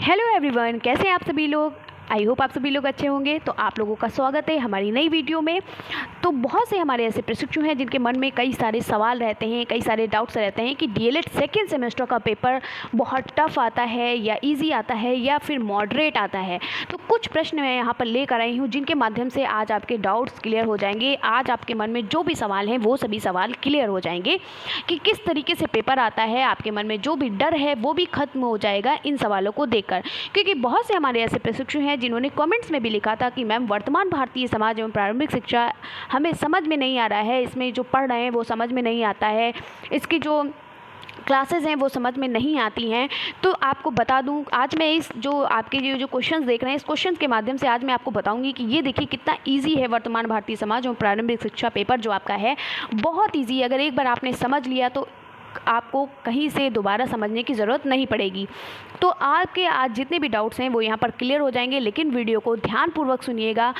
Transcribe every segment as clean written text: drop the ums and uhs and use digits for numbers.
Hello everyone, कैसे हैं आप सभी लोग। आई होप आप सभी लोग अच्छे होंगे। तो आप लोगों का स्वागत है हमारी नई वीडियो में। तो बहुत से हमारे ऐसे प्रशिक्षु हैं जिनके मन में कई सारे सवाल रहते हैं, कई सारे डाउट्स रहते हैं कि डीएलएड सेकेंड सेमेस्टर का पेपर बहुत टफ आता है या इजी आता है या फिर मॉडरेट आता है। तो कुछ प्रश्न मैं यहाँ पर लेकर आई हूँ जिनके माध्यम से आज आपके डाउट्स क्लियर हो जाएंगे। आज आपके मन में जो भी सवाल हैं वो सभी सवाल क्लियर हो जाएंगे कि किस तरीके से पेपर आता है। आपके मन में जो भी डर है वो भी खत्म हो जाएगा इन सवालों को देखकर, क्योंकि बहुत से हमारे ऐसे प्रशिक्षु हैं जिन्होंने कमेंट्स में भी लिखा था कि मैम वर्तमान भारतीय समाज एवं प्रारंभिक शिक्षा हमें समझ में नहीं आ रहा है, इसमें जो पढ़ रहे हैं वो समझ में नहीं आता है, इसकी जो क्लासेस हैं वो समझ में नहीं आती हैं। तो आपको बता दूं, आज मैं इस जो आपके जो क्वेश्चंस देख रहे हैं इस क्वेश्चंस के माध्यम से आज मैं आपको बताऊंगी कि ये देखिए कितना इजी है वर्तमान भारतीय समाज एवं प्रारंभिक शिक्षा पेपर जो आपका है, बहुत इजी है। अगर एक बार आपने समझ लिया तो आपको कहीं से दोबारा समझने की ज़रूरत नहीं पड़ेगी। तो आपके आज जितने भी डाउट्स हैं वो यहाँ पर क्लियर हो जाएंगे, लेकिन वीडियो को ध्यानपूर्वक सुनिएगा,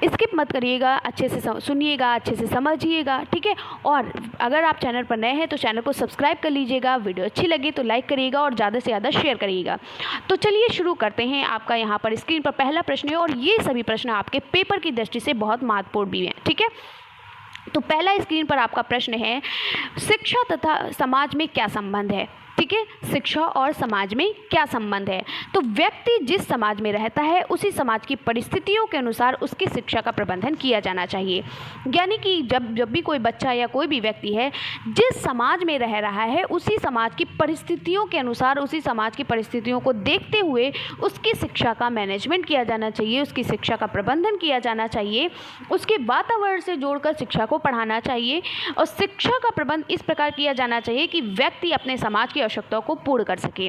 स्किप मत करिएगा, अच्छे से सुनिएगा, अच्छे से समझिएगा, ठीक है। और अगर आप चैनल पर नए हैं तो चैनल को सब्सक्राइब कर लीजिएगा, वीडियो अच्छी लगी तो लाइक करिएगा और ज़्यादा से ज़्यादा शेयर करिएगा। तो चलिए शुरू करते हैं। आपका यहाँ पर स्क्रीन पर पहला प्रश्न है और ये सभी प्रश्न आपके पेपर की दृष्टि से बहुत महत्वपूर्ण भी हैं, ठीक है। तो पहला स्क्रीन पर आपका प्रश्न है, शिक्षा तथा समाज में क्या संबंध है, ठीक है। शिक्षा और समाज में क्या संबंध है। तो व्यक्ति जिस समाज में रहता है उसी समाज की परिस्थितियों के अनुसार उसकी शिक्षा का प्रबंधन किया जाना चाहिए। यानी कि जब भी कोई बच्चा या कोई भी व्यक्ति है जिस समाज में रह रहा है उसी समाज की परिस्थितियों के अनुसार, उसी समाज की परिस्थितियों को देखते हुए उसकी शिक्षा का मैनेजमेंट किया जाना चाहिए, उसकी शिक्षा का प्रबंधन किया जाना चाहिए, उसके वातावरण से जोड़कर शिक्षा को पढ़ाना चाहिए। और शिक्षा का प्रबंध इस प्रकार किया जाना चाहिए कि व्यक्ति अपने समाज की आवश्यकताओं को पूर्ण कर सके।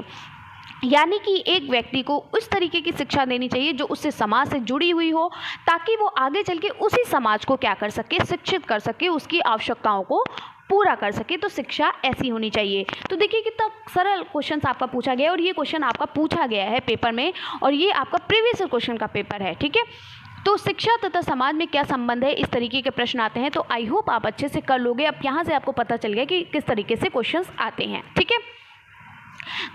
यानी कि एक व्यक्ति को उस तरीके की शिक्षा देनी चाहिए जो उससे समाज से जुड़ी हुई हो, ताकि वो आगे चल के उसी समाज को क्या कर सके, शिक्षित कर सके, उसकी आवश्यकताओं को पूरा कर सके। तो शिक्षा ऐसी होनी चाहिए। तो देखिए कितना सरल क्वेश्चन आपका पूछा गया है और ये क्वेश्चन आपका पूछा गया है पेपर में और ये आपका प्रीवियस क्वेश्चन का पेपर है, ठीक है। तो शिक्षा तथा समाज में क्या संबंध है, इस तरीके के प्रश्न आते हैं। तो आई होप आप अच्छे से कर लोगे। अब यहाँ से आपको पता चल गया कि किस तरीके से क्वेश्चंस आते हैं, ठीक है।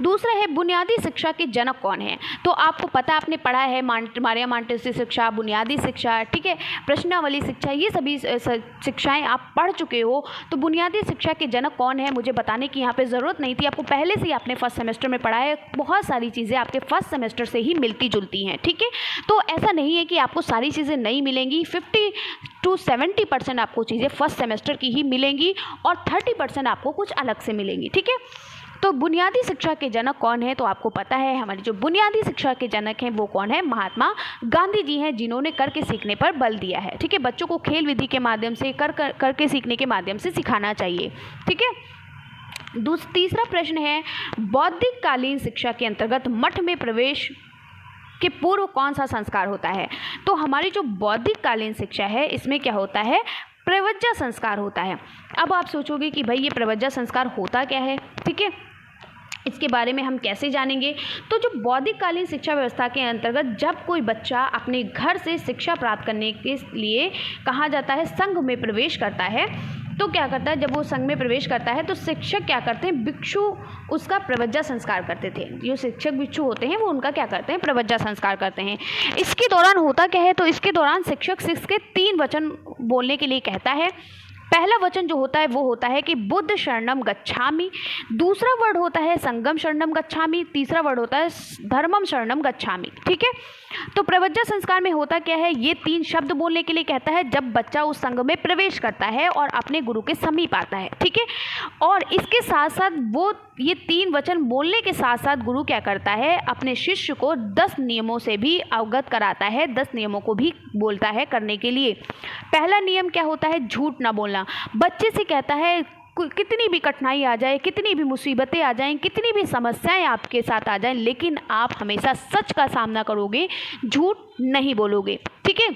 दूसरा है, बुनियादी शिक्षा के जनक कौन है। तो आपको पता, आपने पढ़ा है मारिया मोंटेसरी शिक्षा, बुनियादी शिक्षा, ठीक है, प्रश्नावली शिक्षा, ये सभी शिक्षाएं आप पढ़ चुके हो। तो बुनियादी शिक्षा के जनक कौन है मुझे बताने की यहाँ पे ज़रूरत नहीं थी, आपको पहले से ही आपने फर्स्ट सेमेस्टर में पढ़ा है। बहुत सारी चीज़ें आपके फर्स्ट सेमेस्टर से ही मिलती जुलती हैं, ठीक है। तो ऐसा नहीं है कि आपको सारी चीज़ें नहीं मिलेंगी। 50 to 70% आपको चीज़ें फर्स्ट सेमेस्टर की ही मिलेंगी और 30% आपको कुछ अलग से मिलेंगी, ठीक है। तो बुनियादी शिक्षा के जनक कौन है, तो आपको पता है हमारी जो बुनियादी शिक्षा के जनक हैं वो कौन है, महात्मा गांधी जी हैं, जिन्होंने करके सीखने पर बल दिया है, ठीक है। बच्चों को खेल विधि के माध्यम से करके सीखने के माध्यम से सिखाना चाहिए, ठीक है। तीसरा प्रश्न है, बौद्धिक कालीन शिक्षा के अंतर्गत मठ में प्रवेश के पूर्व कौन सा संस्कार होता है। तो हमारी जो बौद्धिक कालीन शिक्षा है इसमें क्या होता है, प्रवज्जा संस्कार होता है। अब आप सोचोगे कि भाई ये प्रवज्जा संस्कार होता क्या है, ठीक है, इसके बारे में हम कैसे जानेंगे। तो जो बौद्धिक कालीन शिक्षा व्यवस्था के अंतर्गत जब कोई बच्चा अपने घर से शिक्षा प्राप्त करने के लिए कहा जाता है संघ में प्रवेश करता है, तो क्या करता है, जब वो संघ में प्रवेश करता है तो शिक्षक क्या करते हैं, भिक्षु उसका प्रवज्जा संस्कार करते थे। जो शिक्षक भिक्षु होते हैं वो उनका क्या करते हैं, प्रवज्जा संस्कार करते हैं। इसके दौरान होता क्या है, तो इसके दौरान शिक्षक शिष्य के 3 वचन बोलने के लिए कहता है। पहला वचन जो होता है वो होता है कि बुद्ध शरणम गच्छामि, दूसरा वर्ड होता है संगम शरणम गच्छामि, तीसरा वर्ड होता है धर्मम शरणम गच्छामि, ठीक है। तो प्रवज्जा संस्कार में होता क्या है, ये 3 शब्द बोलने के लिए कहता है जब बच्चा उस संघ में प्रवेश करता है और अपने गुरु के समीप आता है, ठीक है। और इसके साथ साथ वो ये 3 वचन बोलने के साथ साथ गुरु क्या करता है, अपने शिष्य को 10 नियमों से भी अवगत कराता है, 10 नियमों को भी बोलता है करने के लिए। पहला नियम क्या होता है, झूठ ना बोलना। बच्चे से कहता है कितनी भी कठिनाई आ जाए, कितनी भी मुसीबतें आ जाएं, कितनी भी समस्याएं आपके साथ आ जाएं, लेकिन आप हमेशा सच का सामना करोगे, झूठ नहीं बोलोगे, ठीक है।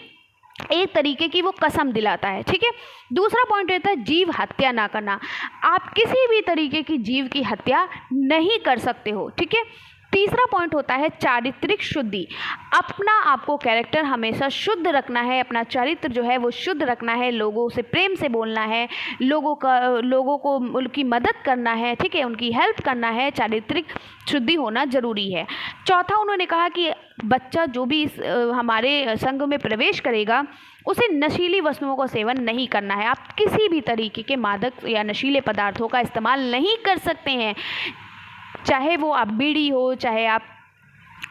एक तरीके की वो कसम दिलाता है, ठीक है। दूसरा पॉइंट रहता है जीव हत्या ना करना। आप किसी भी तरीके की जीव की हत्या नहीं कर सकते हो, ठीक है। तीसरा पॉइंट होता है चारित्रिक शुद्धि। अपना आपको कैरेक्टर हमेशा शुद्ध रखना है, अपना चरित्र जो है वो शुद्ध रखना है, लोगों से प्रेम से बोलना है, लोगों को उनकी मदद करना है, ठीक है, उनकी हेल्प करना है। चारित्रिक शुद्धि होना जरूरी है। चौथा उन्होंने कहा कि बच्चा जो भी इस हमारे संघ में प्रवेश करेगा उसे नशीली वस्तुओं का सेवन नहीं करना है। आप किसी भी तरीके के मादक या नशीले पदार्थों का इस्तेमाल नहीं कर सकते हैं, चाहे वो आप बीड़ी हो, चाहे आप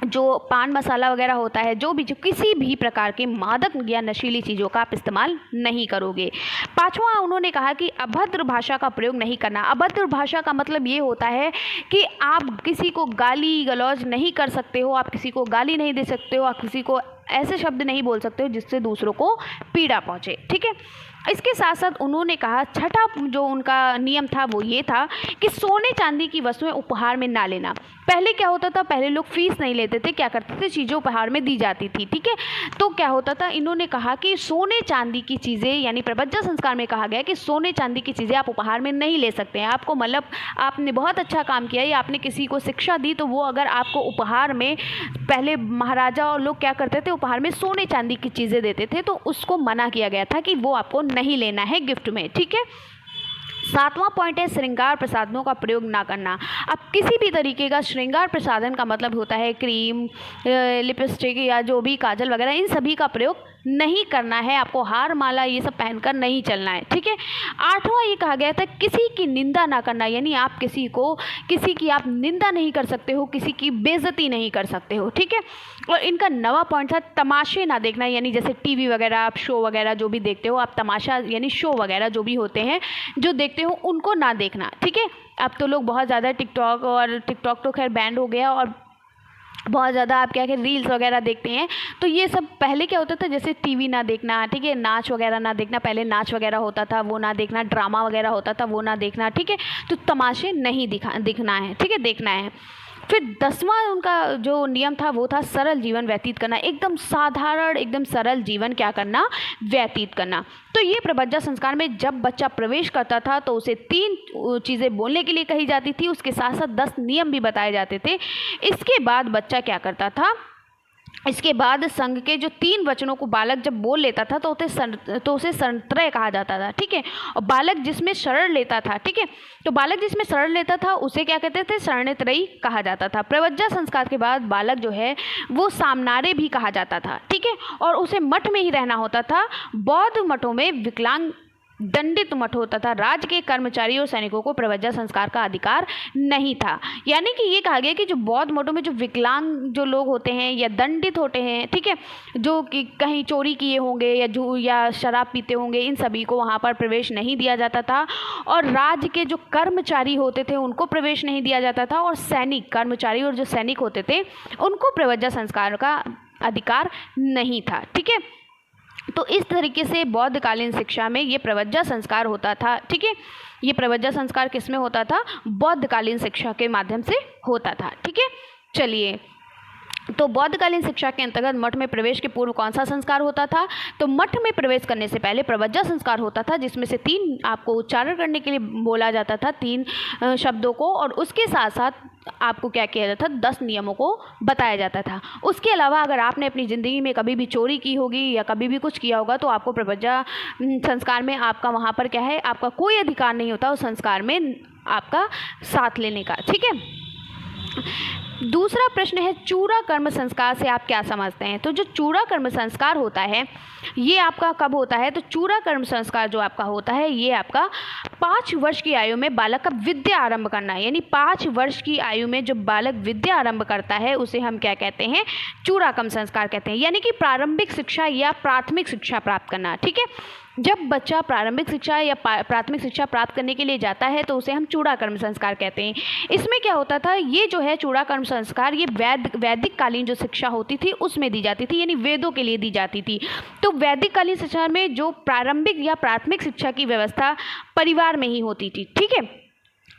जो पान मसाला वगैरह होता है, जो किसी भी प्रकार के मादक या नशीली चीज़ों का आप इस्तेमाल नहीं करोगे। पांचवा उन्होंने कहा कि अभद्र भाषा का प्रयोग नहीं करना। अभद्र भाषा का मतलब ये होता है कि आप किसी को गाली गलौज नहीं कर सकते हो, आप किसी को गाली नहीं दे सकते हो, आप किसी को ऐसे शब्द नहीं बोल सकते हो जिससे दूसरों को पीड़ा पहुँचे। ठीक है, इसके साथ साथ उन्होंने कहा छठा जो उनका नियम था वो ये था कि सोने चांदी की वस्तुएं उपहार में ना लेना। पहले क्या होता था, पहले लोग फीस नहीं लेते थे, क्या करते थे, चीज़ें उपहार में दी जाती थी। ठीक है, तो क्या होता था, इन्होंने कहा कि सोने चांदी की चीज़ें, यानी प्रबंधन संस्कार में कहा गया कि सोने चांदी की चीज़ें आप उपहार में नहीं ले सकते हैं। आपको मतलब आपने बहुत अच्छा काम किया या आपने किसी को शिक्षा दी, तो वो अगर आपको उपहार में, पहले महाराजा और लोग क्या करते थे, उपहार में सोने चांदी की चीज़ें देते थे, तो उसको मना किया गया था कि वो आपको नहीं लेना है गिफ्ट में। ठीक है, सातवां पॉइंट है श्रृंगार प्रसाधनों का प्रयोग ना करना। अब किसी भी तरीके का श्रृंगार प्रसाधन का मतलब होता है क्रीम, लिपस्टिक या जो भी काजल वगैरह, इन सभी का प्रयोग नहीं करना है। आपको हार माला ये सब पहनकर नहीं चलना है। ठीक है, आठवां ये कहा गया था किसी की निंदा ना करना, यानी आप किसी की आप निंदा नहीं कर सकते हो, किसी की बेइज्जती नहीं कर सकते हो। ठीक है, और इनका नवा पॉइंट था तमाशे ना देखना, यानी जैसे टीवी वगैरह आप शो वगैरह जो भी देखते हो, आप तमाशा यानी शो वगैरह जो भी होते हैं जो देखते हो उनको ना देखना। ठीक है, अब तो लोग बहुत ज़्यादा टिकटॉक तो खैर बैंड हो गया, और बहुत ज़्यादा आप क्या कहते रील्स वगैरह देखते हैं, तो ये सब पहले क्या होता था, जैसे टीवी ना देखना, ठीक है, नाच वगैरह ना देखना, पहले नाच वगैरह होता था वो ना देखना, ड्रामा वगैरह होता था वो ना देखना। ठीक है, तो तमाशे नहीं दिखना है। ठीक है, देखना है। फिर 10वां उनका जो नियम था वो था सरल जीवन व्यतीत करना, एकदम साधारण, एकदम सरल जीवन क्या करना, व्यतीत करना। तो ये प्रबंधन संस्कार में जब बच्चा प्रवेश करता था तो उसे 3 चीज़ें बोलने के लिए कही जाती थी, उसके साथ साथ 10 नियम भी बताए जाते थे। इसके बाद बच्चा क्या करता था, इसके बाद संघ के जो 3 वचनों को बालक जब बोल लेता था तो उसे संत्रय कहा जाता था। ठीक है, और बालक जिसमें शरण लेता था, ठीक है, तो बालक जिसमें शरण लेता था उसे क्या कहते थे, शरणत्रयी कहा जाता था। प्रवज्जा संस्कार के बाद बालक जो है वो सामनारे भी कहा जाता था। ठीक है, और उसे मठ में ही रहना होता था। बौद्ध मठों में विकलांग दंडित मठ होता था। राज्य के कर्मचारी और सैनिकों को प्रवज्जा संस्कार का अधिकार नहीं था। यानी कि ये कहा गया कि जो बौद्ध मठों में जो विकलांग जो लोग होते हैं या दंडित होते हैं, ठीक है, जो कि कहीं चोरी किए होंगे या शराब पीते होंगे, इन सभी को वहाँ पर प्रवेश नहीं दिया जाता था। और राज्य के जो कर्मचारी होते थे उनको प्रवेश नहीं दिया जाता था, और सैनिक कर्मचारी और जो सैनिक होते थे उनको प्रवज्जा संस्कार का अधिकार नहीं था। ठीक है, तो इस तरीके से बौद्धकालीन शिक्षा में ये प्रवज्जा संस्कार होता था। ठीक है, ये प्रवज्जा संस्कार किस में होता था, बौद्धकालीन शिक्षा के माध्यम से होता था। ठीक है, चलिए, तो बौद्धकालीन शिक्षा के अंतर्गत मठ में प्रवेश के पूर्व कौन सा संस्कार होता था, तो मठ में प्रवेश करने से पहले प्रवज्जा संस्कार होता था, जिसमें से 3 आपको उच्चारण करने के लिए बोला जाता था, 3 शब्दों को, और उसके साथ साथ आपको क्या किया जाता था, 10 नियमों को बताया जाता था। उसके अलावा अगर आपने अपनी ज़िंदगी में कभी भी चोरी की होगी या कभी भी कुछ किया होगा तो आपको प्रवज्जा संस्कार में आपका वहाँ पर क्या है, आपका कोई अधिकार नहीं होता उस संस्कार में आपका साथ लेने का। ठीक है, दूसरा प्रश्न है चूड़ा कर्म संस्कार से आप क्या समझते हैं। तो जो चूड़ा कर्म संस्कार होता है ये आपका कब होता है, तो चूड़ा कर्म संस्कार जो आपका होता है ये आपका 5 वर्ष की आयु में बालक का विद्या आरंभ करना है। यानी 5 वर्ष की आयु में जो बालक विद्या आरंभ करता है उसे हम क्या कहते हैं, चूड़ा कर्म संस्कार कहते हैं। यानी कि प्रारंभिक शिक्षा या प्राथमिक शिक्षा प्राप्त करना। ठीक है, जब बच्चा प्रारंभिक शिक्षा या प्राथमिक शिक्षा प्राप्त करने के लिए जाता है तो उसे हम चूड़ा कर्म संस्कार कहते हैं। इसमें क्या होता था, ये जो है चूड़ा कर्म संस्कार ये वैदिक कालीन जो शिक्षा होती थी उसमें दी जाती थी, यानी वेदों के लिए दी जाती थी। तो वैदिक कालीन शिक्षा में जो प्रारंभिक या प्राथमिक शिक्षा की व्यवस्था परिवार में ही होती थी। ठीक है,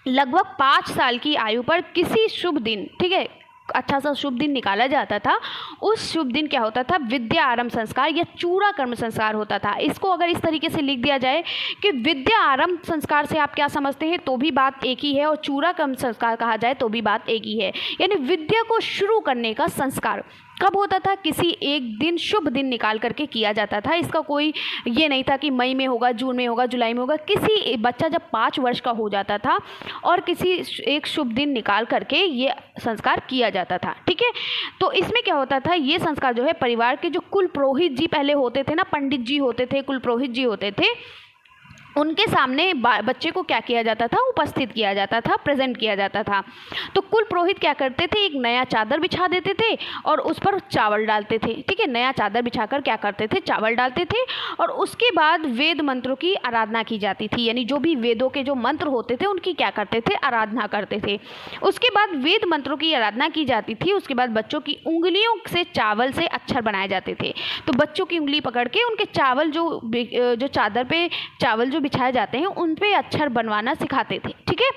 लगभग 5 साल की आयु पर किसी शुभ दिन, ठीक है, अच्छा सा शुभ दिन निकाला जाता था। उस शुभ दिन क्या होता था, विद्या आरंभ संस्कार या चूड़ा कर्म संस्कार होता था। इसको अगर इस तरीके से लिख दिया जाए कि विद्या आरंभ संस्कार से आप क्या समझते हैं तो भी बात एक ही है, और चूड़ा कर्म संस्कार कहा जाए तो भी बात एक ही है। यानी विद्या को शुरू करने का संस्कार कब होता था, किसी एक दिन शुभ दिन निकाल करके किया जाता था। इसका कोई ये नहीं था कि मई में होगा, जून में होगा, जुलाई में होगा। किसी बच्चा जब 5 वर्ष का हो जाता था और किसी एक शुभ दिन निकाल करके ये संस्कार किया जाता था। ठीक है, तो इसमें क्या होता था, ये संस्कार जो है परिवार के जो कुल पुरोहित जी पहले होते थे ना, पंडित जी होते थे, कुल पुरोहित जी होते थे, उनके सामने बच्चे को क्या किया जाता था, उपस्थित किया जाता था, प्रेजेंट किया जाता था। तो कुल पुरोहित क्या करते थे, एक नया चादर बिछा देते थे और उस पर चावल डालते थे। ठीक है, नया चादर बिछाकर क्या करते थे, चावल डालते थे और उसके बाद वेद मंत्रों की आराधना की जाती थी, यानी जो भी वेदों के जो मंत्र होते थे उनकी क्या करते थे, आराधना करते थे। उसके बाद वेद मंत्रों की आराधना की जाती थी। उसके बाद बच्चों की उंगलियों से चावल से अक्षर बनाए जाते थे। तो बच्चों की उंगली पकड़ के उनके चावल जो चादर पे चावल जो बिछाए जाते हैं उन पे अक्षर बनवाना सिखाते थे। ठीक है,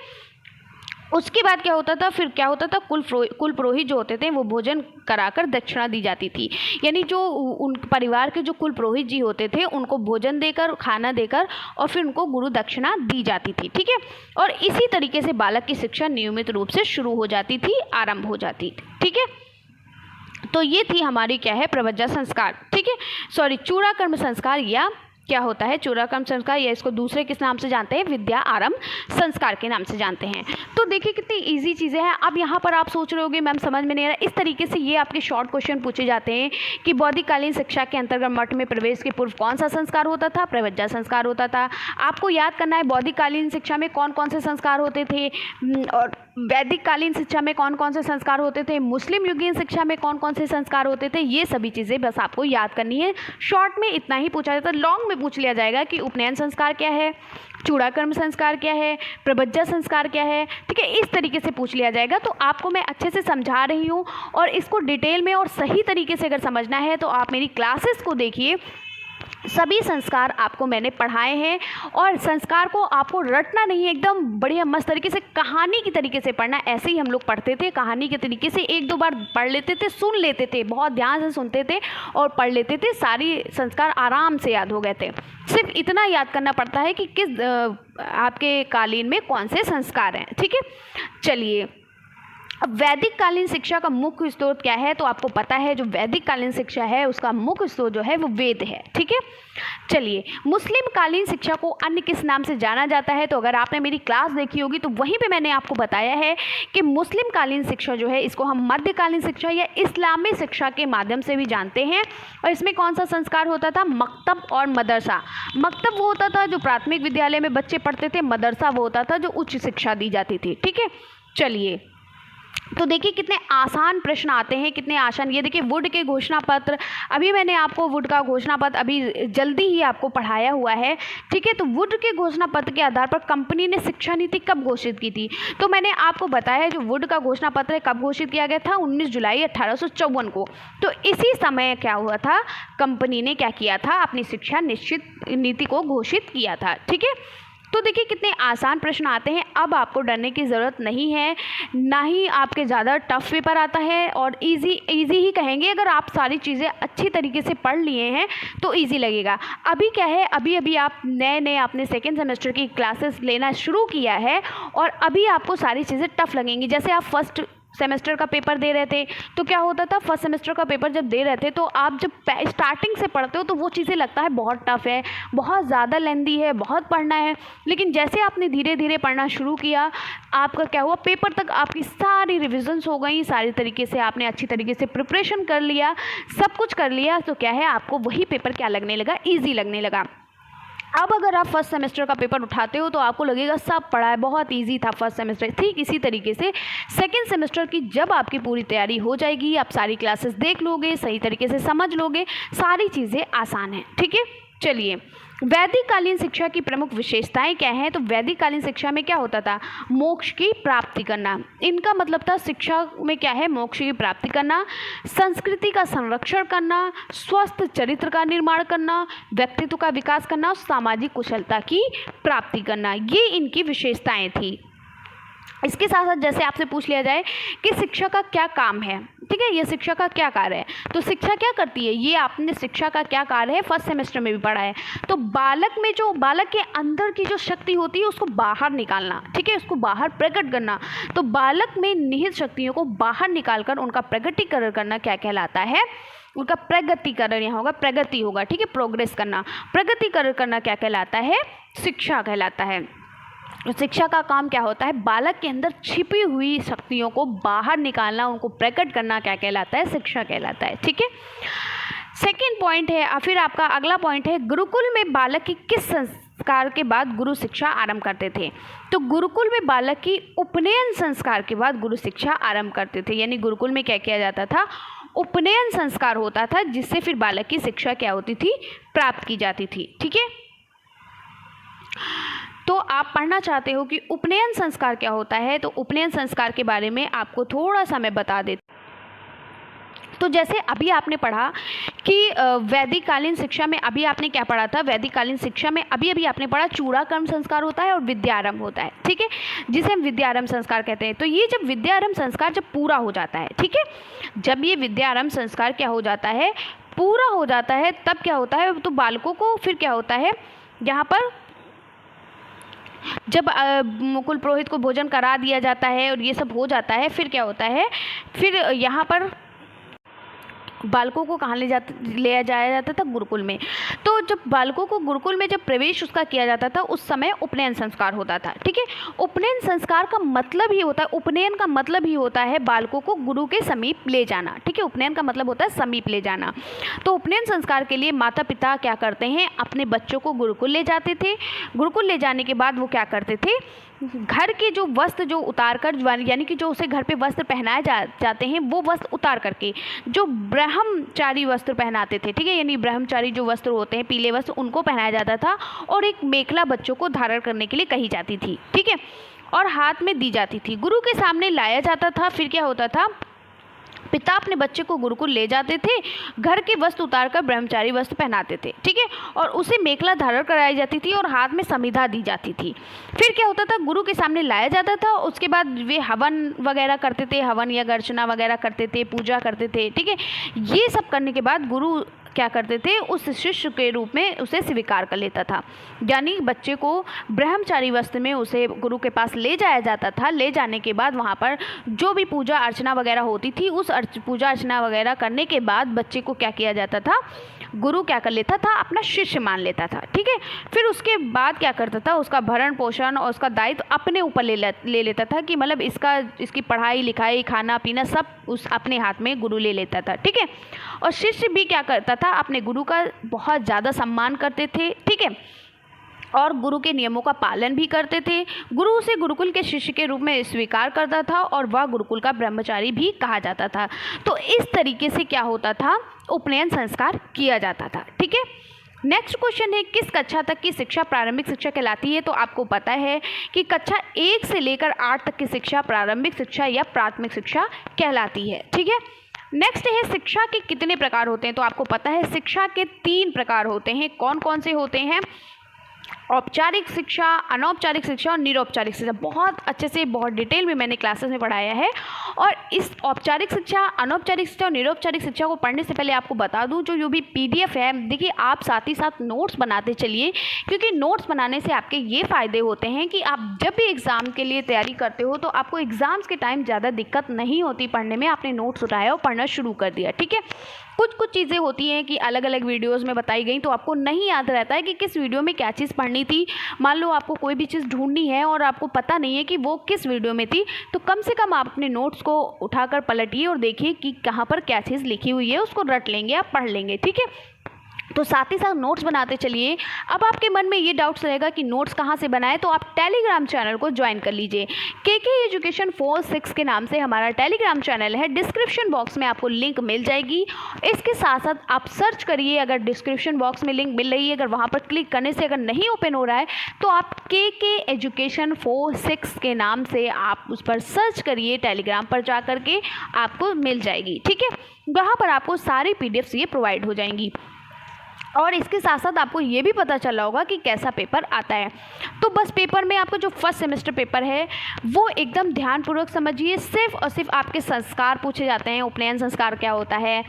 उसके बाद क्या होता था, फिर क्या होता था, कुल पुरोहित जो होते थे वो भोजन कराकर दक्षिणा दी जाती थी, यानी जो उन परिवार के जो कुल पुरोहित जी होते थे उनको भोजन देकर, खाना देकर और फिर उनको गुरु दक्षिणा दी जाती थी। ठीक है, और इसी तरीके से बालक की शिक्षा नियमित रूप से शुरू हो जाती थी, आरंभ हो जाती थी। ठीक है, तो ये थी हमारी क्या है, प्रवज्जा संस्कार। ठीक है, सॉरी, चूड़ाकर्म संस्कार या क्या होता है चूड़ाकर्म संस्कार, या इसको दूसरे किस नाम से जानते हैं, विद्या आरंभ संस्कार के नाम से जानते हैं। तो देखिए कितनी इजी चीज़ें हैं। अब यहाँ पर आप सोच रहे होगे मैम समझ में नहीं आ रहा, इस तरीके से ये आपके शॉर्ट क्वेश्चन पूछे जाते हैं कि बौद्धिककालीन शिक्षा के अंतर्गत मठ में प्रवेश के पूर्व कौन सा संस्कार होता था, प्रवज्जा संस्कार होता था। आपको याद करना है बौद्धिककालीन शिक्षा में कौन कौन से संस्कार होते थे और वैदिककालीन शिक्षा में कौन कौन से संस्कार होते थे, मुस्लिम युगीन शिक्षा में कौन कौन से संस्कार होते थे। ये सभी चीज़ें बस आपको याद करनी है। शॉर्ट में इतना ही पूछा जाता है, लॉन्ग में पूछ लिया जाएगा कि उपनयन संस्कार क्या है, चूड़ाकर्म संस्कार क्या है, प्रवज्जा संस्कार क्या है। ठीक है, इस तरीके से पूछ लिया जाएगा। तो आपको मैं अच्छे से समझा रही हूँ और इसको डिटेल में और सही तरीके से अगर समझना है तो आप मेरी क्लासेस को देखिए। सभी संस्कार आपको मैंने पढ़ाए हैं और संस्कार को आपको रटना नहीं है, एकदम बढ़िया मस्त तरीके से कहानी की तरीके से पढ़ना। ऐसे ही हम लोग पढ़ते थे, कहानी के तरीके से एक दो बार पढ़ लेते थे, सुन लेते थे, बहुत ध्यान से सुनते थे और पढ़ लेते थे, सारी संस्कार आराम से याद हो गए थे। सिर्फ इतना याद करना पड़ता है कि किस आपके कालीन में कौन से संस्कार हैं। ठीक है, चलिए अब वैदिक कालीन शिक्षा का मुख्य स्रोत क्या है, तो आपको पता है जो वैदिक कालीन शिक्षा है उसका मुख्य स्रोत जो है वो वेद है। ठीक है, चलिए मुस्लिम कालीन शिक्षा को अन्य किस नाम से जाना जाता है, तो अगर आपने मेरी क्लास देखी होगी तो वहीं पे मैंने आपको बताया है कि मुस्लिम कालीन शिक्षा जो है इसको हम मध्यकालीन शिक्षा या इस्लामी शिक्षा के माध्यम से भी जानते हैं। और इसमें कौन सा संस्कार होता था, मकतब और मदरसा। मकतब वो होता था जो प्राथमिक विद्यालय में बच्चे पढ़ते थे, मदरसा वो होता था जो उच्च शिक्षा दी जाती थी। ठीक है, चलिए तो देखिए कितने आसान प्रश्न आते हैं, कितने आसान। ये देखिए वुड के घोषणा पत्र, अभी मैंने आपको वुड का घोषणा पत्र अभी जल्दी ही आपको पढ़ाया हुआ है। ठीक है, तो वुड के घोषणा पत्र के आधार पर कंपनी ने शिक्षा नीति कब घोषित की थी, तो मैंने आपको बताया जो वुड का घोषणा पत्र कब घोषित किया गया था, 19 जुलाई 1854 को। तो इसी समय क्या हुआ था, कंपनी ने क्या किया था, अपनी शिक्षा निश्चित नीति को घोषित किया था। ठीक है, तो देखिए कितने आसान प्रश्न आते हैं। अब आपको डरने की ज़रूरत नहीं है, ना ही आपके ज़्यादा टफ पेपर आता है और इजी ही कहेंगे। अगर आप सारी चीज़ें अच्छी तरीके से पढ़ लिए हैं तो इजी लगेगा। अभी क्या है, अभी आप नए आपने सेकेंड सेमेस्टर की क्लासेस लेना शुरू किया है और अभी आपको सारी चीज़ें टफ लगेंगी। जैसे आप फर्स्ट सेमेस्टर का पेपर दे रहे थे तो क्या होता था, फर्स्ट सेमेस्टर का पेपर जब दे रहे थे तो आप जब स्टार्टिंग से पढ़ते हो तो वो चीज़ें लगता है बहुत टफ है, बहुत ज़्यादा लेंदी है, बहुत पढ़ना है। लेकिन जैसे आपने धीरे धीरे पढ़ना शुरू किया, आपका क्या हुआ, पेपर तक आपकी सारी रिविजन्स हो गई, सारी तरीके से आपने अच्छी तरीके से प्रिपरेशन कर लिया, सब कुछ कर लिया, तो क्या है आपको वही पेपर क्या लगने लगा, ईजी लगने लगा। अब अगर आप फर्स्ट सेमेस्टर का पेपर उठाते हो तो आपको लगेगा सब पढ़ा है, बहुत इजी था फर्स्ट सेमेस्टर। ठीक इसी तरीके से सेकंड सेमेस्टर की जब आपकी पूरी तैयारी हो जाएगी, आप सारी क्लासेस देख लोगे, सही तरीके से समझ लोगे, सारी चीज़ें आसान हैं। ठीक है, चलिए वैदिक कालीन शिक्षा की प्रमुख विशेषताएं क्या हैं, तो वैदिक कालीन शिक्षा में क्या होता था, मोक्ष की प्राप्ति करना। इनका मतलब था शिक्षा में क्या है, मोक्ष की प्राप्ति करना, संस्कृति का संरक्षण करना, स्वस्थ चरित्र का निर्माण करना, व्यक्तित्व का विकास करना और सामाजिक कुशलता की प्राप्ति करना, ये इनकी विशेषताएं थी। इसके साथ साथ जैसे आपसे पूछ लिया जाए कि शिक्षा का क्या काम है, ठीक है, ये शिक्षा का क्या कार्य है, तो शिक्षा क्या करती है, ये आपने शिक्षा का क्या कार्य है फर्स्ट सेमेस्टर में भी पढ़ा है। तो बालक में जो बालक के अंदर की जो शक्ति होती है उसको बाहर निकालना, ठीक है, उसको बाहर प्रकट करना। तो बालक में निहित शक्तियों को बाहर निकालकर उनका प्रगटीकरण करना क्या कहलाता है, उनका प्रगतीकरण यहाँ होगा, प्रगति होगा। ठीक है, प्रोग्रेस करना, प्रगतीकरण करना क्या कहलाता है, शिक्षा कहलाता है। शिक्षा का काम क्या होता है? बालक के अंदर छिपी हुई शक्तियों को बाहर निकालना, उनको प्रकट करना क्या कहलाता है? शिक्षा कहलाता है। ठीक है, सेकेंड पॉइंट है, फिर आपका अगला पॉइंट है, गुरुकुल में बालक की किस संस्कार के बाद गुरु शिक्षा आरंभ करते थे? तो गुरुकुल में बालक की उपनयन संस्कार के बाद गुरु शिक्षा आरंभ करते थे। यानी गुरुकुल में क्या किया जाता था? उपनयन संस्कार होता था, जिससे फिर बालक की शिक्षा क्या होती थी? प्राप्त की जाती थी। ठीक है, तो आप पढ़ना चाहते हो कि उपनयन संस्कार क्या होता है, तो उपनयन संस्कार के बारे में आपको थोड़ा सा मैं बता देती। तो जैसे अभी आपने पढ़ा कि वैदिक कालीन शिक्षा में अभी आपने क्या पढ़ा था? वैदिक कालीन शिक्षा में अभी आपने पढ़ा चूड़ाकर्म संस्कार होता है और विद्यारंभ होता है। ठीक है, जिसे हम विद्यारंभ संस्कार कहते हैं। तो ये जब विद्यारंभ संस्कार जब पूरा हो जाता है, ठीक है, जब ये विद्यारंभ संस्कार क्या हो जाता है? पूरा हो जाता है, तब क्या होता है? तो बालकों को फिर क्या होता है, यहाँ पर जब मुकुल पुरोहित को भोजन करा दिया जाता है और ये सब हो जाता है, फिर क्या होता है? फिर यहाँ पर बालकों को कहाँ ले जाया जाता था? गुरुकुल में। तो जब बालकों को गुरुकुल में जब प्रवेश उसका किया जाता था, उस समय उपनयन संस्कार होता था। ठीक है, उपनयन संस्कार का मतलब ही होता है, उपनयन का मतलब ही होता है बालकों को गुरु के समीप ले जाना। ठीक है, उपनयन का मतलब होता है समीप ले जाना। तो उपनयन संस्कार के लिए माता पिता क्या करते हैं? अपने बच्चों को गुरुकुल ले जाते थे। गुरुकुल ले जाने के बाद वो क्या करते थे? घर के जो वस्त्र जो उतार कर, यानी कि जो उसे घर पे वस्त्र पहनाए जाते हैं, वो वस्त्र उतार करके जो ब्रह्मचारी वस्त्र पहनाते थे, ठीक है, यानी ब्रह्मचारी जो वस्त्र होते हैं, पीले वस्त्र, उनको पहनाया जाता था और एक मेखला बच्चों को धारण करने के लिए कही जाती थी। ठीक है, और हाथ में दी जाती थी, गुरु के सामने लाया जाता था। फिर क्या होता था? पिता अपने बच्चे को गुरुकुल ले जाते थे, घर के वस्त्र उतारकर ब्रह्मचारी वस्त्र पहनाते थे। ठीक है, और उसे मेखला धारण कराई जाती थी और हाथ में समिधा दी जाती थी। फिर क्या होता था? गुरु के सामने लाया जाता था, उसके बाद वे हवन वगैरह करते थे, हवन या अर्चना वगैरह करते थे, पूजा करते थे। ठीक है, ये सब करने के बाद गुरु क्या करते थे? उस शिष्य के रूप में उसे स्वीकार कर लेता था। यानी बच्चे को ब्रह्मचारी वस्त्र में उसे गुरु के पास ले जाया जाता था। ले जाने के बाद वहाँ पर जो भी पूजा अर्चना वगैरह होती थी, उस पूजा अर्चना वगैरह करने के बाद बच्चे को क्या किया जाता था? गुरु क्या कर लेता था? अपना शिष्य मान लेता था। ठीक है, फिर उसके बाद क्या करता था? उसका भरण पोषण और उसका दायित्व अपने ऊपर ले लेता था, कि मतलब इसकी पढ़ाई लिखाई खाना पीना सब उस अपने हाथ में गुरु ले लेता था। ठीक है, और शिष्य भी क्या करता था? अपने गुरु का बहुत ज़्यादा सम्मान करते थे। ठीक है, और गुरु के नियमों का पालन भी करते थे। गुरु उसे गुरुकुल के शिष्य के रूप में स्वीकार करता था और वह गुरुकुल का ब्रह्मचारी भी कहा जाता था। तो इस तरीके से क्या होता था? उपनयन संस्कार किया जाता था। ठीक है, नेक्स्ट क्वेश्चन है, किस कक्षा तक की शिक्षा प्रारंभिक शिक्षा कहलाती है? तो आपको पता है कि कक्षा 1 से लेकर 8 तक की शिक्षा प्रारंभिक शिक्षा या प्राथमिक शिक्षा कहलाती है। ठीक है, नेक्स्ट है, शिक्षा के कितने प्रकार होते हैं? तो आपको पता है शिक्षा के 3 प्रकार होते हैं। कौन कौन से होते हैं? औपचारिक शिक्षा, अनौपचारिक शिक्षा और निरौपचारिक शिक्षा। बहुत अच्छे से, बहुत डिटेल में मैंने क्लासेस में पढ़ाया है। और इस औपचारिक शिक्षा, अनौपचारिक शिक्षा और निरौपचारिक शिक्षा को पढ़ने से पहले आपको बता दूं, जो भी PDF है, देखिए आप साथ ही साथ नोट्स बनाते चलिए, क्योंकि नोट्स बनाने से आपके ये फ़ायदे होते हैं कि आप जब भी एग्ज़ाम के लिए तैयारी करते हो तो आपको एग्ज़ाम्स के टाइम ज़्यादा दिक्कत नहीं होती पढ़ने में। आपने नोट्स उठाया और पढ़ना शुरू कर दिया। ठीक है, कुछ चीज़ें होती हैं कि अलग अलग वीडियोस में बताई गई, तो आपको नहीं याद रहता है कि किस वीडियो में क्या चीज़ पढ़नी थी। मान लो आपको कोई भी चीज़ ढूंढनी है और आपको पता नहीं है कि वो किस वीडियो में थी, तो कम से कम आप अपने नोट्स को उठाकर पलटिए और देखिए कि कहाँ पर क्या चीज़ लिखी हुई है, उसको रट लेंगे, आप पढ़ लेंगे। ठीक है, तो साथ ही साथ नोट्स बनाते चलिए। अब आपके मन में ये डाउट्स रहेगा कि नोट्स कहाँ से बनाएं, तो आप टेलीग्राम चैनल को ज्वाइन कर लीजिए। KK एजुकेशन 46 के नाम से हमारा टेलीग्राम चैनल है। डिस्क्रिप्शन बॉक्स में आपको लिंक मिल जाएगी। इसके साथ साथ आप सर्च करिए, अगर डिस्क्रिप्शन बॉक्स में लिंक मिल रही है, अगर वहाँ पर क्लिक करने से अगर नहीं ओपन हो रहा है, तो आप KK एजुकेशन 46 के नाम से आप उस पर सर्च करिए, टेलीग्राम पर जा करके आपको मिल जाएगी। ठीक है, वहाँ पर आपको सारी PDFs ये प्रोवाइड हो जाएंगी। और इसके साथ साथ आपको ये भी पता चला होगा कि कैसा पेपर आता है। तो बस पेपर में आपको जो फर्स्ट सेमेस्टर पेपर है वो एकदम ध्यानपूर्वक समझिए। सिर्फ और सिर्फ आपके संस्कार पूछे जाते हैं। उपनयन संस्कार क्या होता है,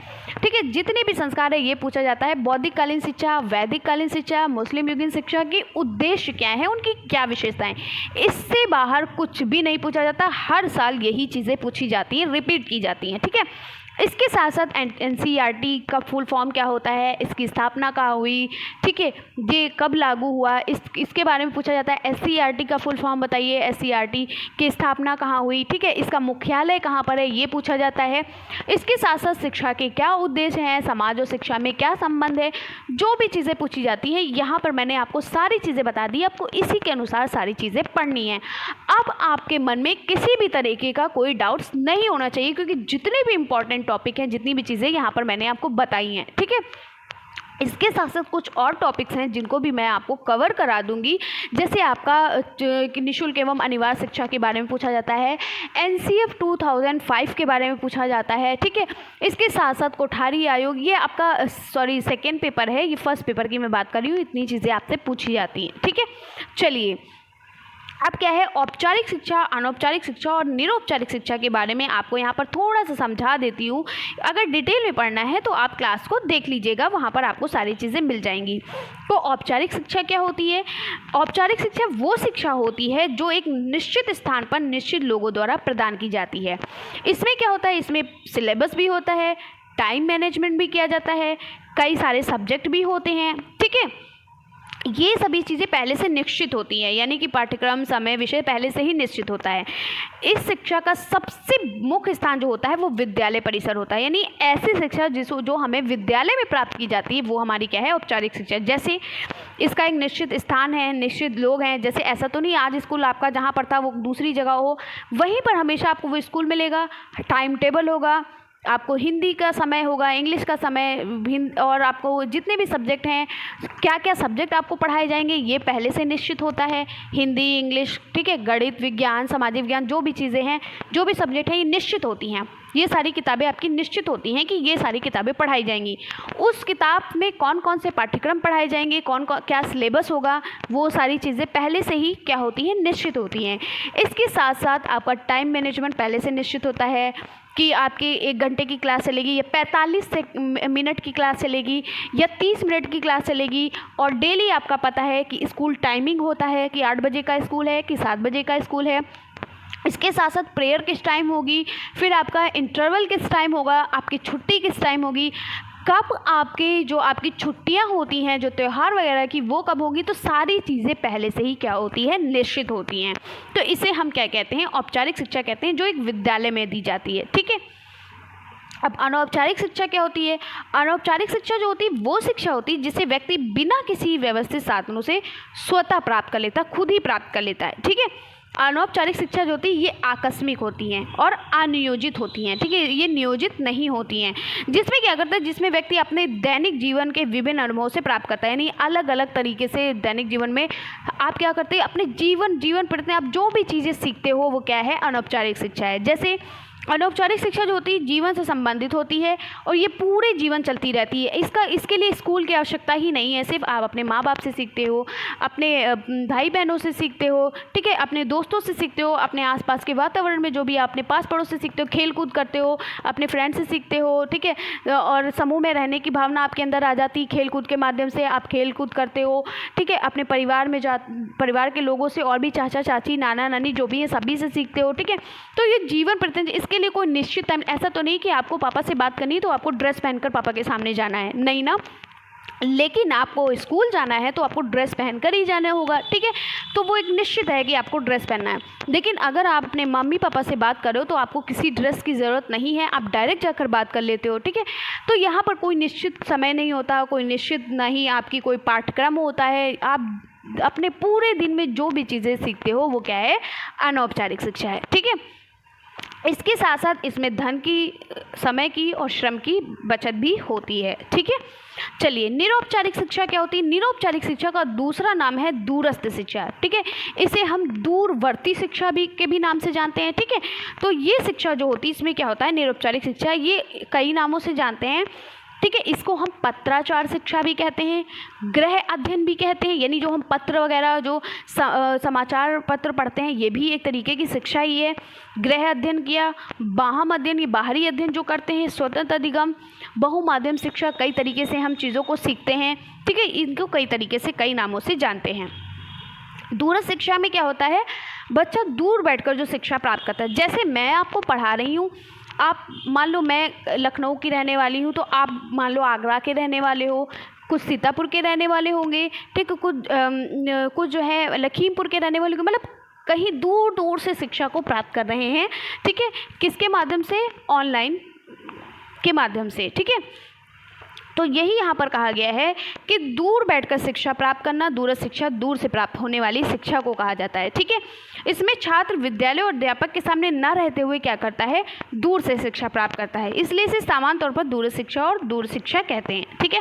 ठीक है, जितने भी संस्कार है ये पूछा जाता है। बौद्धिक कालीन शिक्षा, वैदिक कालीन शिक्षा, मुस्लिम युगीन शिक्षा के उद्देश्य क्या है, उनकी क्या विशेषताएं, इससे बाहर कुछ भी नहीं पूछा जाता। हर साल यही चीज़ें पूछी जाती हैं, रिपीट की जाती हैं। ठीक है, इसके साथ साथ एनसीईआरटी का फुल फॉर्म क्या होता है, इसकी स्थापना कहाँ हुई, ठीक है, ये कब लागू हुआ, इसके बारे में पूछा जाता है। एससीईआरटी का फुल फॉर्म बताइए, एससीईआरटी की स्थापना कहाँ हुई, ठीक है, इसका मुख्यालय कहाँ पर है, ये पूछा जाता है। इसके साथ साथ शिक्षा के क्या उद्देश्य हैं, समाज और शिक्षा में क्या संबंध है, जो भी चीज़ें पूछी जाती हैं यहाँ पर मैंने आपको सारी चीज़ें बता दी। आपको इसी के अनुसार सारी चीज़ें पढ़नी है। अब आपके मन में किसी भी तरीके का कोई डाउट्स नहीं होना चाहिए, क्योंकि जितने भी इंपॉर्टेंट टॉपिक हैं, जितनी भी चीज़ें यहाँ पर मैंने आपको बताई हैं, ठीक है। इसके साथ साथ कुछ और टॉपिक्स हैं जिनको भी मैं आपको कवर करा दूंगी, जैसे आपका निःशुल्क एवं अनिवार्य शिक्षा के बारे में पूछा जाता है, एनसीएफ 2005 के बारे में पूछा जाता है, ठीक है। इसके साथ साथ कोठारी आयोग, ये आपका सेकेंड पेपर है, ये फर्स्ट पेपर की मैं बात कर रही हूँ, इतनी चीज़ें आपसे पूछी जाती हैं, ठीक है। चलिए, अब क्या है, औपचारिक शिक्षा, अनौपचारिक शिक्षा और निरौपचारिक शिक्षा के बारे में आपको यहाँ पर थोड़ा सा समझा देती हूँ। अगर डिटेल में पढ़ना है तो आप क्लास को देख लीजिएगा, वहाँ पर आपको सारी चीज़ें मिल जाएंगी। तो औपचारिक शिक्षा क्या होती है? औपचारिक शिक्षा वो शिक्षा होती है जो एक निश्चित स्थान पर निश्चित लोगों द्वारा प्रदान की जाती है। इसमें क्या होता है, इसमें सिलेबस भी होता है, टाइम मैनेजमेंट भी किया जाता है, कई सारे सब्जेक्ट भी होते हैं, ठीक है। ये सभी चीज़ें पहले से निश्चित होती हैं, यानी कि पाठ्यक्रम, समय, विषय पहले से ही निश्चित होता है। इस शिक्षा का सबसे मुख्य स्थान जो होता है वो विद्यालय परिसर होता है, यानी ऐसी शिक्षा जो हमें विद्यालय में प्राप्त की जाती है वो हमारी क्या है, औपचारिक शिक्षा। जैसे इसका एक निश्चित स्थान है, निश्चित लोग हैं, जैसे ऐसा तो नहीं आज स्कूल आपका जहाँ पर था वो दूसरी जगह हो, वहीं पर हमेशा आपको वो स्कूल मिलेगा, टाइम टेबल होगा, आपको हिंदी का समय होगा, इंग्लिश का समय, और आपको जितने भी सब्जेक्ट हैं, क्या क्या सब्जेक्ट आपको पढ़ाए जाएंगे ये पहले से निश्चित होता है। हिंदी, इंग्लिश, ठीक है, गणित, विज्ञान, सामाजिक विज्ञान, जो भी चीज़ें हैं, जो भी सब्जेक्ट हैं, ये निश्चित होती हैं। ये सारी किताबें आपकी निश्चित होती हैं कि ये सारी किताबें पढ़ाई जाएंगी। उस किताब में कौन कौन से पाठ्यक्रम पढ़ाए जाएंगे, क्या सिलेबस होगा, वो सारी चीज़ें पहले से ही क्या होती हैं, निश्चित होती हैं। इसके साथ साथ आपका टाइम मैनेजमेंट पहले से निश्चित होता है कि आपकी 1 घंटे की क्लास चलेगी या 45 मिनट की क्लास चलेगी या 30 मिनट की क्लास चलेगी, और डेली आपका पता है कि स्कूल टाइमिंग होता है कि 8 बजे का स्कूल है कि 7 बजे का स्कूल है। इसके साथ साथ प्रेयर किस टाइम होगी, फिर आपका इंटरवल किस टाइम होगा, आपकी छुट्टी किस टाइम होगी, कब आपकी छुट्टियां होती हैं, जो त्यौहार वगैरह की, वो कब होगी। तो सारी चीज़ें पहले से ही क्या होती है, निश्चित होती हैं। तो इसे हम क्या कहते हैं, औपचारिक शिक्षा कहते हैं, जो एक विद्यालय में दी जाती है, ठीक है। अब अनौपचारिक शिक्षा क्या होती है? अनौपचारिक शिक्षा जो होती है वो शिक्षा होती है जिसे व्यक्ति बिना किसी व्यवस्थित साधनों से स्वतः प्राप्त कर लेता, खुद ही प्राप्त कर लेता है, ठीक है। अनौपचारिक शिक्षा जो होती है ये आकस्मिक होती हैं और अनियोजित होती हैं, ठीक है, ये नियोजित नहीं होती हैं। जिसमें क्या करता है, जिसमें व्यक्ति अपने दैनिक जीवन के विभिन्न अनुभवों से प्राप्त करता है, यानी अलग अलग तरीके से दैनिक जीवन में आप क्या करते हैं, अपने जीवन प्रति आप जो भी चीज़ें सीखते हो वो क्या है, अनौपचारिक शिक्षा है। जैसे अनौपचारिक शिक्षा जो होती है जीवन से संबंधित होती है और ये पूरे जीवन चलती रहती है। इसके लिए स्कूल की आवश्यकता ही नहीं है, सिर्फ आप अपने माँ बाप से सीखते हो, अपने भाई बहनों से सीखते हो, ठीक है, अपने दोस्तों से सीखते हो, अपने आसपास के वातावरण में जो भी अपने पास पड़ोस से सीखते हो, खेल कूद करते हो, अपने फ्रेंड से सीखते हो, ठीक है, और समूह में रहने की भावना आपके अंदर आ जाती, खेल कूद के माध्यम से आप खेल कूद करते हो, ठीक है, अपने परिवार के लोगों से, और भी चाचा चाची, नाना नानी जो भी है सभी से सीखते हो, ठीक है। तो ये जीवन प्रति के लिए कोई निश्चित टाइम, ऐसा तो नहीं कि आपको पापा से बात करनी है तो आपको ड्रेस पहनकर पापा के सामने जाना है, नहीं ना, लेकिन आपको स्कूल जाना है तो आपको ड्रेस पहनकर ही जाना होगा, ठीक है। तो वो एक निश्चित है कि आपको ड्रेस पहनना है। लेकिन अगर आप अपने मम्मी पापा से बात करो तो आपको किसी ड्रेस की ज़रूरत नहीं है, आप डायरेक्ट जाकर बात कर लेते हो, ठीक है। तो यहाँ पर कोई निश्चित समय नहीं होता, कोई निश्चित नहीं आपकी कोई पाठ्यक्रम होता है, आप अपने पूरे दिन में जो भी चीज़ें सीखते हो वो क्या है, अनौपचारिक शिक्षा है, ठीक है। इसके साथ साथ इसमें धन की, समय की और श्रम की बचत भी होती है, ठीक है। चलिए, निरौपचारिक शिक्षा क्या होती है? निरौपचारिक शिक्षा का दूसरा नाम है दूरस्थ शिक्षा, ठीक है। इसे हम दूरवर्ती शिक्षा के भी नाम से जानते हैं, ठीक है। तो ये शिक्षा जो होती है, इसमें क्या होता है, निरौपचारिक शिक्षा, ये कई नामों से जानते हैं, ठीक है। इसको हम पत्राचार शिक्षा भी कहते हैं, गृह अध्ययन भी कहते हैं, यानी जो हम पत्र वगैरह, जो समाचार पत्र पढ़ते हैं, ये भी एक तरीके की शिक्षा ही है। गृह अध्ययन किया, बाह्य अध्ययन, ये बाहरी अध्ययन जो करते हैं, स्वतंत्र अधिगम, बहुमाध्यम शिक्षा, कई तरीके से हम चीज़ों को सीखते हैं, ठीक है। इनको कई तरीके से, कई नामों से जानते हैं। दूरस्थ शिक्षा में क्या होता है, बच्चा दूर बैठकर जो शिक्षा प्राप्त करता है, जैसे मैं आपको पढ़ा रही हूँ, आप मान लो मैं लखनऊ की रहने वाली हूँ, तो आप मान लो आगरा के रहने वाले हो, कुछ सीतापुर के रहने वाले होंगे, ठीक है, कुछ जो है लखीमपुर के रहने वाले होंगे, मतलब कहीं दूर दूर से शिक्षा को प्राप्त कर रहे हैं, ठीक है, किसके माध्यम से? ऑनलाइन के माध्यम से, ठीक है। तो यही यहाँ पर कहा गया है कि दूर बैठकर शिक्षा प्राप्त करना, दूरस्थ शिक्षा, दूर से प्राप्त होने वाली शिक्षा को कहा जाता है, ठीक है। इसमें छात्र विद्यालय और अध्यापक के सामने न रहते हुए क्या करता है? दूर से शिक्षा प्राप्त करता है, इसलिए इसे सामान्य तौर पर दूर शिक्षा और दूर शिक्षा कहते हैं, ठीक है।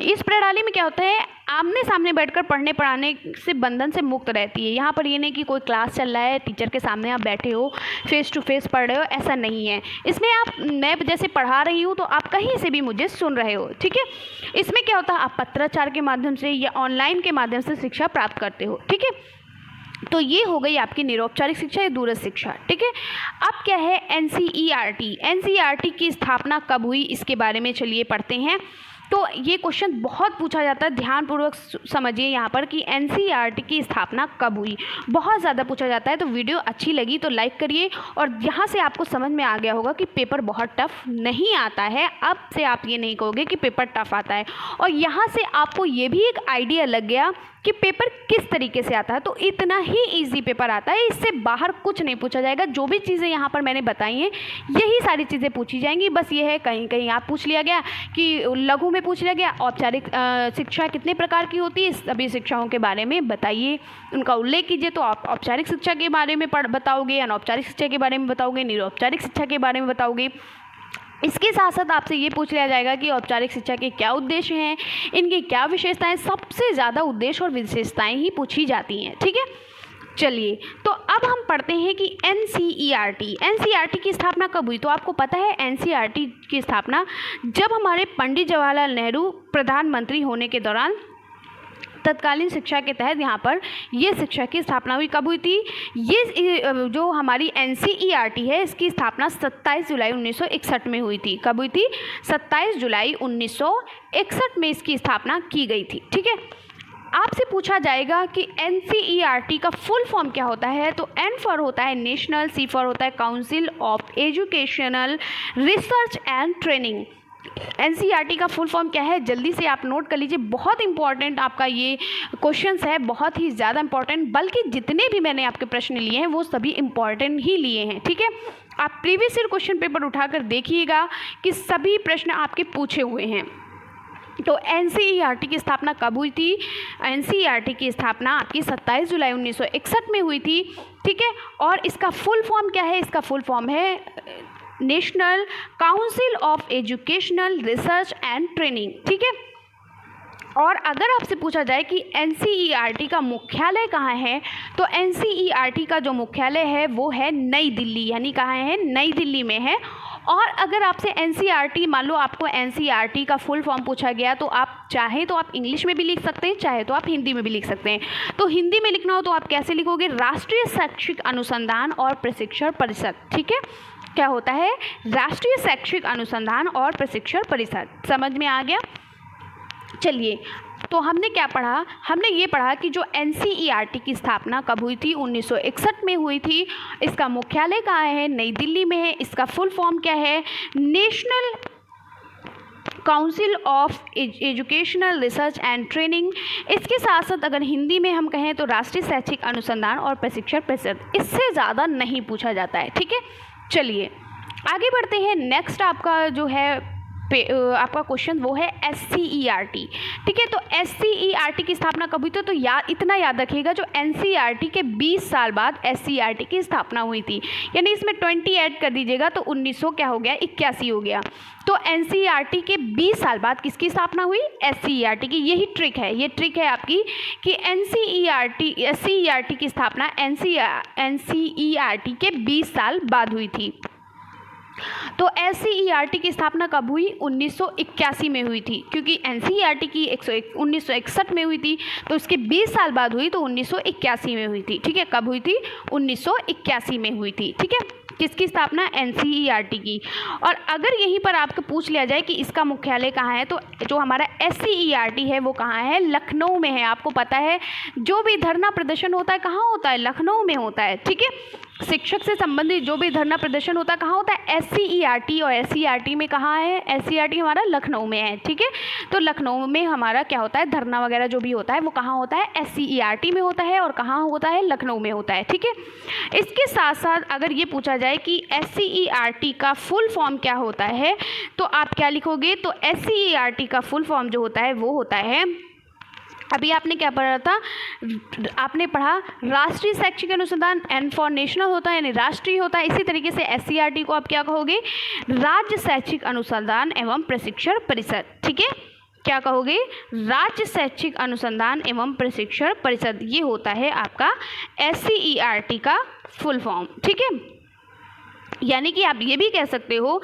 इस प्रणाली में क्या होता है? आमने सामने बैठकर पढ़ने पढ़ाने से बंधन से मुक्त रहती है। यहाँ पर ये नहीं कि कोई क्लास चल रहा है, टीचर के सामने आप बैठे हो, फेस टू फेस पढ़ रहे हो, ऐसा नहीं है। इसमें मैं जैसे पढ़ा रही हूँ तो आप कहीं से भी मुझे सुन रहे हो, ठीक है। इसमें क्या होता है? आप पत्राचार के माध्यम से या ऑनलाइन के माध्यम से शिक्षा प्राप्त करते हो, ठीक है। तो ये हो गई आपकी निरौपचारिक शिक्षा या दूरस्थ शिक्षा, ठीक है। अब क्या है? एनसीईआरटी। एनसीईआरटी की स्थापना कब हुई, इसके बारे में चलिए पढ़ते हैं। तो ये क्वेश्चन बहुत पूछा जाता है, ध्यानपूर्वक समझिए यहाँ पर कि एनसीईआरटी की स्थापना कब हुई, बहुत ज़्यादा पूछा जाता है। तो वीडियो अच्छी लगी तो लाइक करिए, और यहाँ से आपको समझ में आ गया होगा कि पेपर बहुत टफ नहीं आता है। अब से आप ये नहीं कहोगे कि पेपर टफ आता है, और यहाँ से आपको ये भी एक आइडिया लग गया कि पेपर किस तरीके से आता है। तो इतना ही इजी पेपर आता है, इससे बाहर कुछ नहीं पूछा जाएगा। जो भी चीज़ें यहाँ पर मैंने बताई हैं यही सारी चीज़ें पूछी जाएंगी। बस ये है कहीं कहीं आप पूछ लिया गया कि लघु में पूछ लिया गया औपचारिक शिक्षा कितने प्रकार की होती है, सभी शिक्षाओं के बारे में बताइए, उनका उल्लेख कीजिए। तो आप औपचारिक शिक्षा के बारे में बताओगे, अनौपचारिक शिक्षा के बारे में बताओगे, निरौपचारिक शिक्षा के बारे में बताओगे। इसके साथ साथ आपसे ये पूछ लिया जाएगा कि औपचारिक शिक्षा के क्या उद्देश्य हैं, इनकी क्या विशेषताएं। सबसे ज़्यादा उद्देश्य और विशेषताएं ही पूछी जाती हैं, ठीक है। चलिए, तो अब हम पढ़ते हैं कि एनसीईआरटी। एनसीईआरटी की स्थापना कब हुई? तो आपको पता है एनसीईआरटी की स्थापना जब हमारे पंडित जवाहरलाल नेहरू प्रधानमंत्री होने के दौरान तत्कालीन शिक्षा के तहत यहाँ पर ये शिक्षा की स्थापना हुई। कब हुई थी? ये जो हमारी एनसीईआरटी है इसकी स्थापना 27 जुलाई 1961 में हुई थी। कब हुई थी? 27 जुलाई 1961 में इसकी स्थापना की गई थी, ठीक है। आपसे पूछा जाएगा कि एनसीईआरटी का फुल फॉर्म क्या होता है? तो एन फॉर होता है नेशनल, सी फॉर होता है council of educational research and training. NCERT का फुल फॉर्म क्या है? जल्दी से आप नोट कर लीजिए, बहुत इंपॉर्टेंट आपका ये क्वेश्चंस है, बहुत ही ज़्यादा इंपॉर्टेंट। बल्कि जितने भी मैंने आपके प्रश्न लिए हैं वो सभी इंपॉर्टेंट ही लिए हैं, ठीक है। आप प्रीवियस ईयर क्वेश्चन पेपर उठाकर देखिएगा कि सभी प्रश्न आपके पूछे हुए हैं। तो एनसीईआरटी की स्थापना कब हुई थी? एनसीईआरटी की स्थापना आपकी 27 जुलाई 1961 में हुई थी, ठीक है। और इसका फुल फॉर्म क्या है? इसका फुल फॉर्म है national council of educational research and training, ठीक है। और अगर आपसे पूछा जाए कि एनसीईआरटी का मुख्यालय कहाँ है, तो एनसीईआरटी का जो मुख्यालय है वो है नई दिल्ली, यानी कहाँ है? नई दिल्ली में है। और अगर आपसे एनसीईआरटी, मान लो आपको एनसीईआरटी का फुल फॉर्म पूछा गया, तो आप चाहे तो आप इंग्लिश में भी लिख सकते हैं, चाहे तो आप हिंदी में भी लिख सकते हैं। तो हिंदी में लिखना हो तो आप कैसे लिखोगे? राष्ट्रीय शैक्षिक अनुसंधान और प्रशिक्षण परिषद, ठीक है। क्या होता है? राष्ट्रीय शैक्षिक अनुसंधान और प्रशिक्षण परिषद। समझ में आ गया? चलिए, तो हमने क्या पढ़ा? हमने ये पढ़ा कि जो एनसीईआरटी की स्थापना कब हुई थी? 1961 में हुई थी। इसका मुख्यालय कहाँ है? नई दिल्ली में है। इसका फुल फॉर्म क्या है? National council of educational research and training. इसके साथ साथ अगर हिंदी में हम कहें तो राष्ट्रीय शैक्षिक अनुसंधान और प्रशिक्षण परिषद। इससे ज़्यादा नहीं पूछा जाता है, ठीक है। चलिए आगे बढ़ते हैं। नेक्स्ट आपका जो है आपका क्वेश्चन वो है एससीईआरटी, ठीक है। तो एससीईआरटी की स्थापना कब हुई थी? तो इतना याद रखिएगा, जो एनसीईआरटी के 20 साल बाद एससीईआरटी की स्थापना हुई थी, यानी इसमें 20 ऐड कर दीजिएगा तो 1900 क्या हो गया? 81 हो गया। तो एनसीईआरटी के 20 साल बाद किसकी स्थापना हुई? एससीईआरटी की। यही ट्रिक है, ये ट्रिक है आपकी कि एससीईआरटी की स्थापना एनसीईआरटी के 20 साल बाद हुई थी। तो एससीईआरटी की स्थापना कब हुई? 1981 में हुई थी, क्योंकि एनसीईआरटी की 1961 में हुई थी, तो इसके 20 साल बाद हुई तो 1981 में हुई थी, ठीक है। कब हुई थी? 1981 में हुई थी, ठीक है। किसकी स्थापना? एनसीईआरटी की। और अगर यहीं पर आपको पूछ लिया जाए कि इसका मुख्यालय कहाँ है, तो जो हमारा एससीईआरटी है वो कहाँ है? लखनऊ में है। आपको पता है जो भी धरना प्रदर्शन होता है कहाँ होता है? लखनऊ में होता है, ठीक है। शिक्षक से संबंधित जो भी धरना प्रदर्शन होता है कहाँ होता है, SCERT, और SCERT में कहाँ है, SCERT हमारा लखनऊ में है, ठीक है। तो लखनऊ में हमारा क्या होता है, धरना वगैरह जो भी होता है वो कहाँ होता है, SCERT में होता है, और कहाँ होता है, लखनऊ में होता है, ठीक है। इसके साथ साथ अगर ये पूछा जाए कि SCERT का फुल फॉर्म क्या होता है, तो आप क्या लिखोगे, तो SCERT का फुल फॉर्म जो होता है वो होता है, अभी आपने क्या पढ़ा था, आपने पढ़ा राष्ट्रीय शैक्षिक अनुसंधान एंड फॉर नेशनल होता है, यानी राष्ट्रीय होता है। इसी तरीके से SCERT को आप क्या कहोगे, राज्य शैक्षिक अनुसंधान एवं प्रशिक्षण परिषद, ठीक है। क्या कहोगे, राज्य शैक्षिक अनुसंधान एवं प्रशिक्षण परिषद, ये होता है आपका SCERT का फुल फॉर्म, ठीक है। यानी कि आप ये भी कह सकते हो,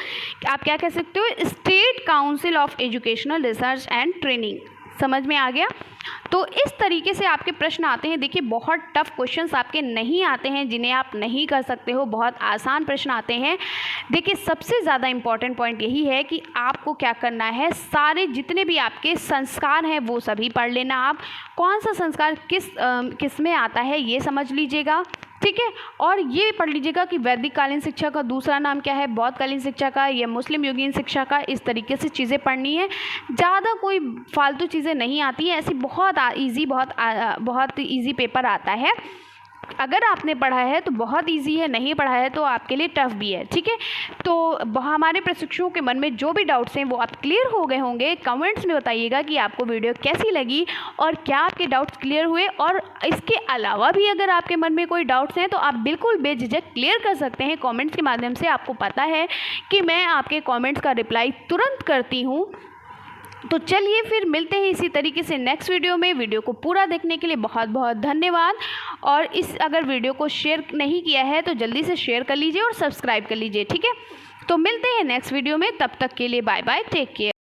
आप क्या कह सकते हो, state council of educational research and training. समझ में आ गया। तो इस तरीके से आपके प्रश्न आते हैं। देखिए बहुत टफ क्वेश्चंस आपके नहीं आते हैं जिन्हें आप नहीं कर सकते हो, बहुत आसान प्रश्न आते हैं। देखिए सबसे ज़्यादा इम्पॉर्टेंट पॉइंट यही है कि आपको क्या करना है, सारे जितने भी आपके संस्कार हैं वो सभी पढ़ लेना। आप कौन सा संस्कार किस में आता है ये समझ लीजिएगा, ठीक है। और ये पढ़ लीजिएगा कि वैदिक कालीन शिक्षा का दूसरा नाम क्या है, बौद्ध कालीन शिक्षा का, या मुस्लिम युगीन शिक्षा का। इस तरीके से चीज़ें पढ़नी है, ज़्यादा कोई फालतू चीज़ें नहीं आती हैं। ऐसी बहुत ईजी पेपर आता है। अगर आपने पढ़ा है तो बहुत इजी है, नहीं पढ़ा है तो आपके लिए टफ भी है, ठीक है। तो हमारे प्रशिक्षुओं के मन में जो भी डाउट्स हैं वो आप क्लियर हो गए होंगे। कमेंट्स में बताइएगा कि आपको वीडियो कैसी लगी और क्या आपके डाउट्स क्लियर हुए। और इसके अलावा भी अगर आपके मन में कोई डाउट्स हैं तो आप बिल्कुल बेझिझक क्लियर कर सकते हैं कॉमेंट्स के माध्यम से। आपको पता है कि मैं आपके कॉमेंट्स का रिप्लाई तुरंत करती हूँ। तो चलिए फिर मिलते हैं इसी तरीके से नेक्स्ट वीडियो में। वीडियो को पूरा देखने के लिए बहुत बहुत धन्यवाद। और अगर वीडियो को शेयर नहीं किया है तो जल्दी से शेयर कर लीजिए और सब्सक्राइब कर लीजिए, ठीक है। तो मिलते हैं नेक्स्ट वीडियो में, तब तक के लिए बाय बाय, टेक केयर।